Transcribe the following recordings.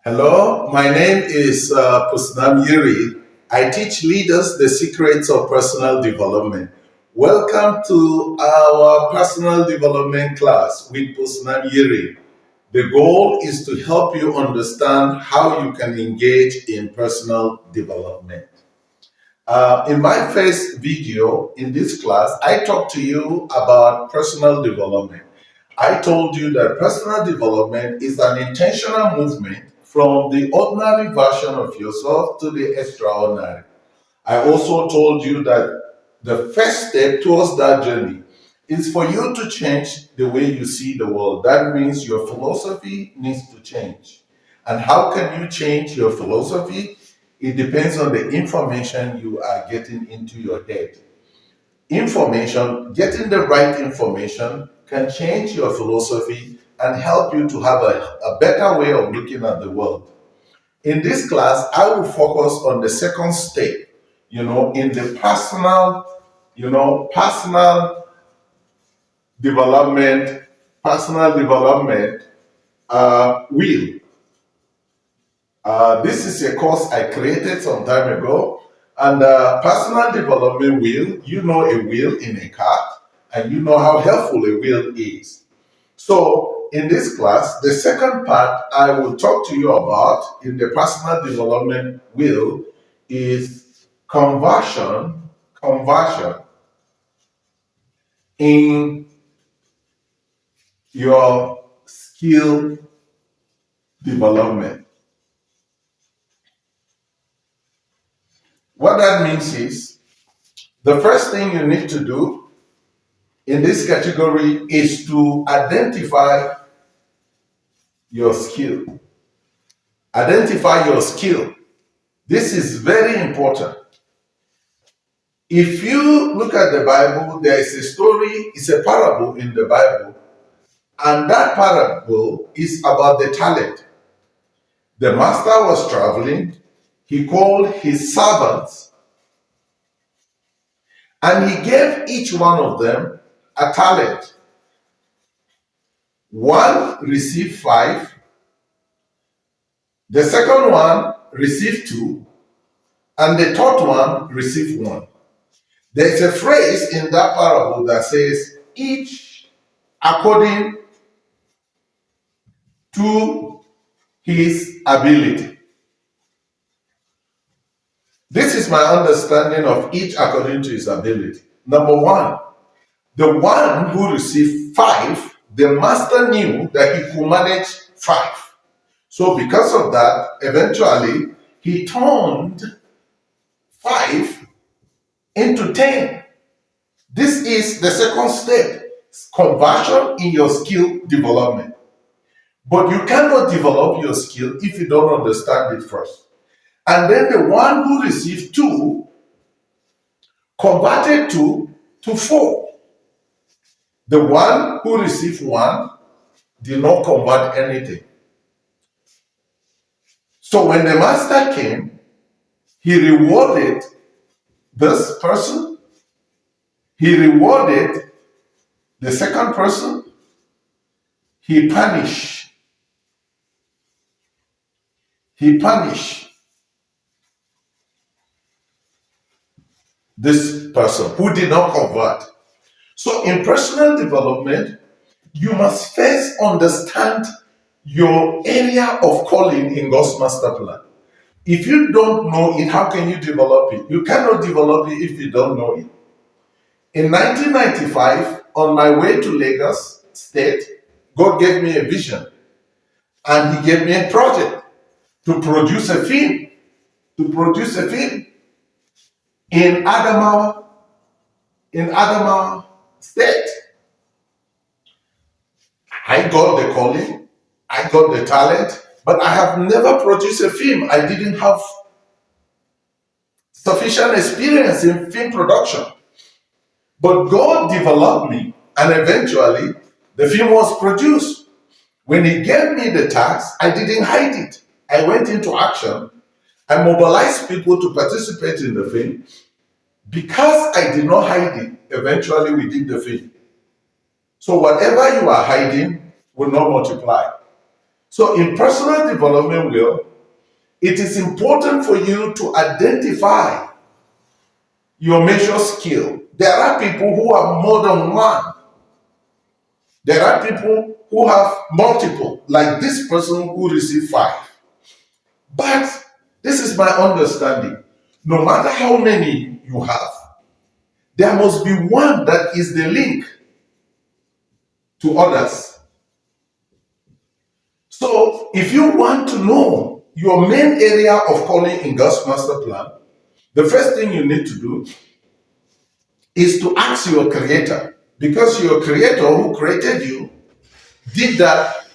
Hello, my name is Pusnam Yuri. I teach leaders the secrets of personal development. Welcome to our personal development class with Pusnam Yuri. The goal is to help you understand how you can engage in personal development. In my first video in this class, I talked to you about personal development. I told you that personal development is an intentional movement from the ordinary version of yourself to the extraordinary. I also told you that the first step towards that journey is for you to change the way you see the world. That means your philosophy needs to change. And how can you change your philosophy? It depends on the information you are getting into your head. Getting the right information can change your philosophy and help you to have a better way of looking at the world. In this class, I will focus on the second step, in the personal development, wheel. This is a course I created some time ago. And personal development wheel, you know a wheel in a car, and you know how helpful a wheel is. So, in this class, the second part I will talk to you about in the personal development wheel is conversion in your skill development. What that means is the first thing you need to do in this category is to identify your skill. Identify your skill. This is very important. If you look at the Bible, there is a story, it's a parable in the Bible, and that parable is about the talent. The master was traveling, he called his servants, and he gave each one of them a talent. One received 5, the second one received 2, and the third one received 1. There's a phrase in that parable that says, each according to his ability. This is my understanding of each according to his ability. Number one, the one who received 5, the master knew that he could manage 5. So because of that, eventually he turned 5 into 10. This is the second step, conversion in your skill development. But you cannot develop your skill if you don't understand it first. And then the one who received 2 converted 2 to 4. The one who received 1 did not convert anything. So when the master came, he rewarded this person, he rewarded the second person, he punished this person who did not convert. So in personal development, you must first understand your area of calling in God's master plan. If you don't know it, how can you develop it? You cannot develop it if you don't know it. In 1995, on my way to Lagos State, God gave me a vision and He gave me a project to produce a film. In Adamawa State. I got the calling, I got the talent, but I have never produced a film. I didn't have sufficient experience in film production. But God developed me, and eventually the film was produced. When He gave me the task, I didn't hide it. I went into action. I mobilized people to participate in the film. Because I did not hide it, eventually we did the film. So whatever you are hiding will not multiply. So in personal development, Will, it is important for you to identify your major skill. There are people who have more than one. There are people who have multiple, like this person who received 5. But this is my understanding. No matter how many you have, there must be one that is the link to others. So if you want to know your main area of calling in God's master plan, the first thing you need to do is to ask your creator, because your creator who created you did that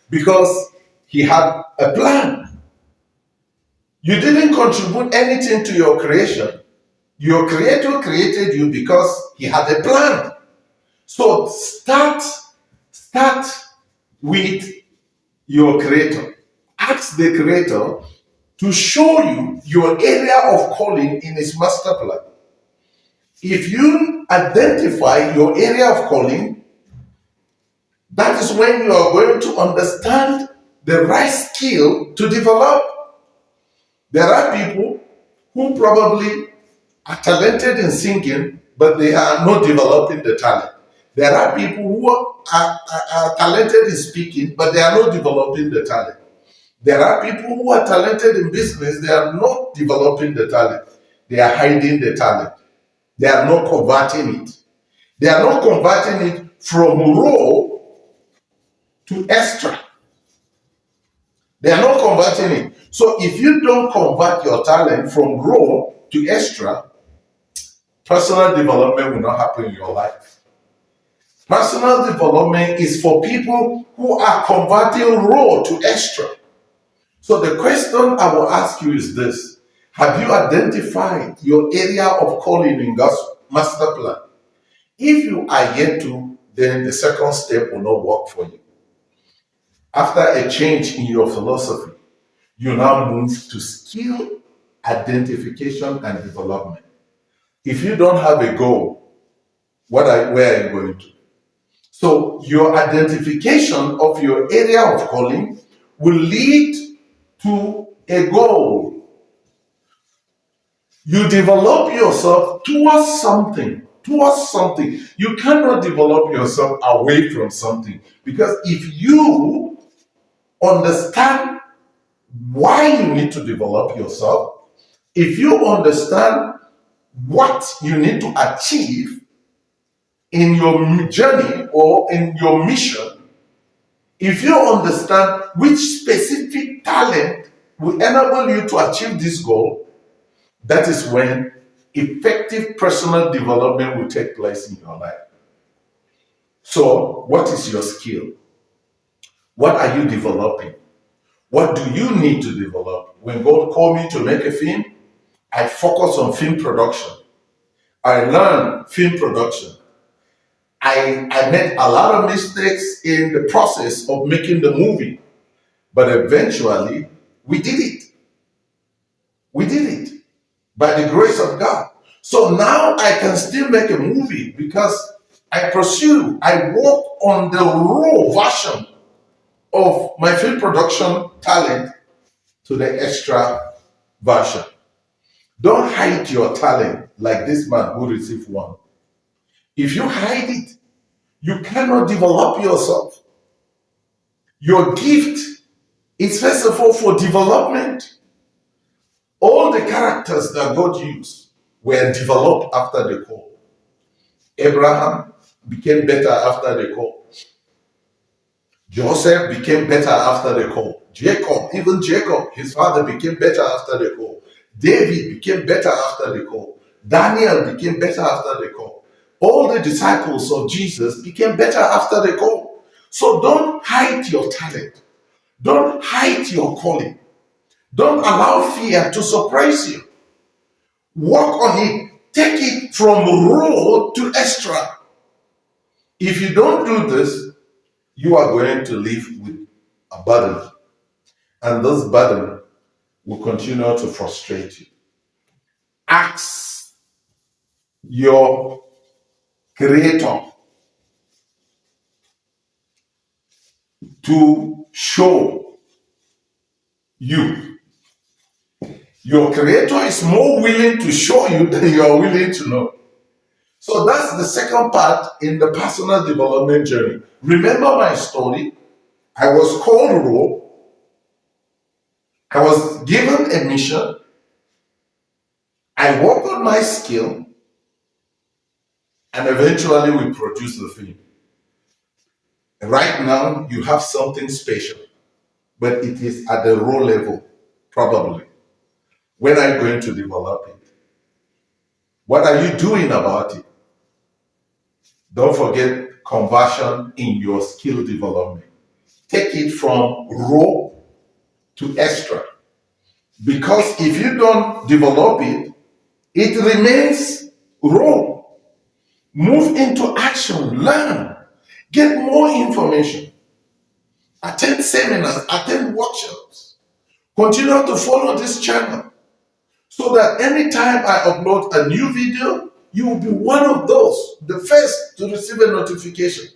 because he had a plan. You didn't contribute anything to your creation. Your creator created you because he had a plan. So start with your creator. Ask the creator to show you your area of calling in his master plan. If you identify your area of calling, that is when you are going to understand the right skill to develop. There are people who probably are talented in singing, but they are not developing the talent. There are people who are talented in speaking, but they are not developing the talent. There are people who are talented in business, they are not developing the talent. They are hiding the talent. They are not converting it. They are not converting it from raw to extra. They are not converting it. So if you don't convert your talent from raw to extra, personal development will not happen in your life. Personal development is for people who are converting raw to extra. So the question I will ask you is this: have you identified your area of calling in God's master plan? If you are yet to, then the second step will not work for you. After a change in your philosophy, you now move to skill identification and development. If you don't have a goal, where are you going to? So your identification of your area of calling will lead to a goal. You develop yourself towards something. You cannot develop yourself away from something, because if you understand why you need to develop yourself, if you understand what you need to achieve in your journey or in your mission, if you understand which specific talent will enable you to achieve this goal, that is when effective personal development will take place in your life. So, what is your skill? What are you developing? What do you need to develop? When God called me to make a film, I focus on film production. I learned film production. I made a lot of mistakes in the process of making the movie, but eventually we did it. We did it by the grace of God. So now I can still make a movie because I work on the raw version of my film production talent to the extra version. Don't hide your talent like this man who received 1. If you hide it, you cannot develop yourself. Your gift is first of all for development. All the characters that God used were developed after the call. Abraham became better after the call. Joseph became better after the call. Even Jacob, his father, became better after the call. David became better after the call. Daniel became better after the call. All the disciples of Jesus became better after the call. So don't hide your talent. Don't hide your calling. Don't allow fear to surprise you. Work on it. Take it from raw to extra. If you don't do this, you are going to live with a burden. And this burden will continue to frustrate you. Ask your creator to show you. Your creator is more willing to show you than you are willing to know. So that's the second part in the personal development journey. Remember my story? I was called raw. I was given a mission. I worked on my skill, and eventually we produced the film. Right now, you have something special, but it is at the raw level, probably. When are you going to develop it? What are you doing about it? Don't forget conversion in your skill development. Take it from raw to extra. Because if you don't develop it, it remains raw. Move into action, learn, get more information, attend seminars, attend workshops. Continue to follow this channel so that anytime I upload a new video, you will be one of those, the first to receive a notification.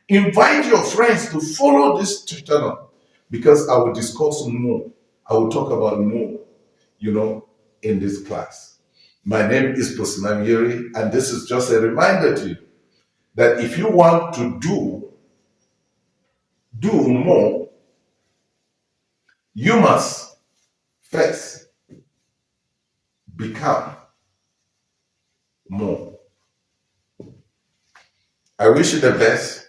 Invite your friends to follow this channel because I will discuss more. I will talk about more, in this class. My name is Pusinam Yeri, and this is just a reminder to you that if you want to do more, you must first become more. I wish you the best.